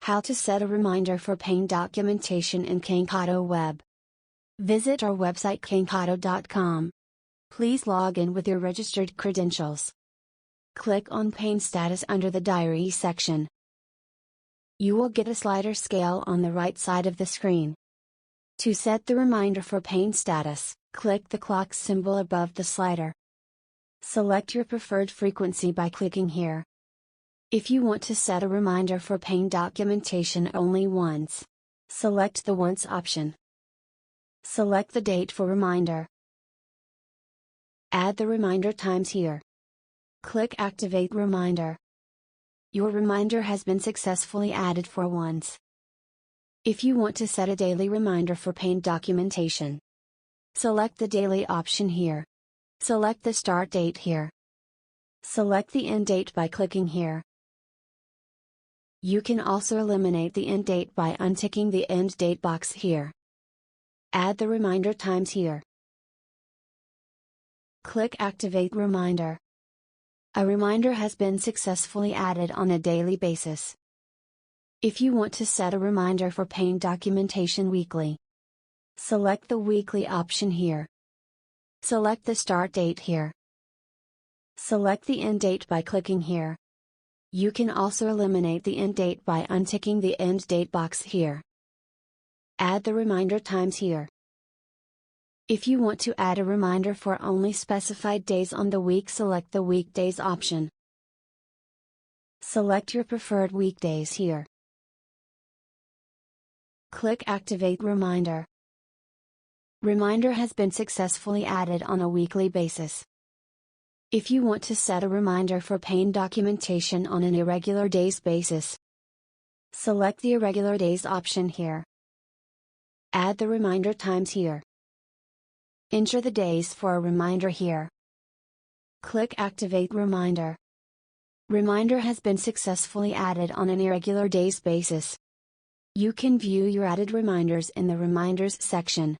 How to set a reminder for paying documentation in CANKADO Web. Visit our website cankado.com. Please log in with your registered credentials. Click on Paying Status under the Diary section. You will get a slider scale on the right side of the screen. To set the reminder for paying status, click the clock symbol above the slider. Select your preferred frequency by clicking here. If you want to set a reminder for paying documentation only once, select the Once option. Select the date for reminder. Add the reminder times here. Click Activate Reminder. Your reminder has been successfully added for once. If you want to set a daily reminder for paying documentation, select the Daily option here. Select the start date here. Select the end date by clicking here. You can also eliminate the end date by unticking the end date box here. Add the reminder times here. Click Activate Reminder. A reminder has been successfully added on a daily basis. If you want to set a reminder for paying documentation weekly, select the Weekly option here. Select the start date here. Select the end date by clicking here. You can also eliminate the end date by unticking the end date box here. Add the reminder times here. If you want to add a reminder for only specified days on the week, select the Weekdays option. Select your preferred weekdays here. Click Activate Reminder. Reminder has been successfully added on a weekly basis. If you want to set a reminder for paying documentation on an irregular days basis, select the Irregular Days option here. Add the reminder times here. Enter the days for a reminder here. Click Activate Reminder. Reminder has been successfully added on an irregular days basis. You can view your added reminders in the Reminders section.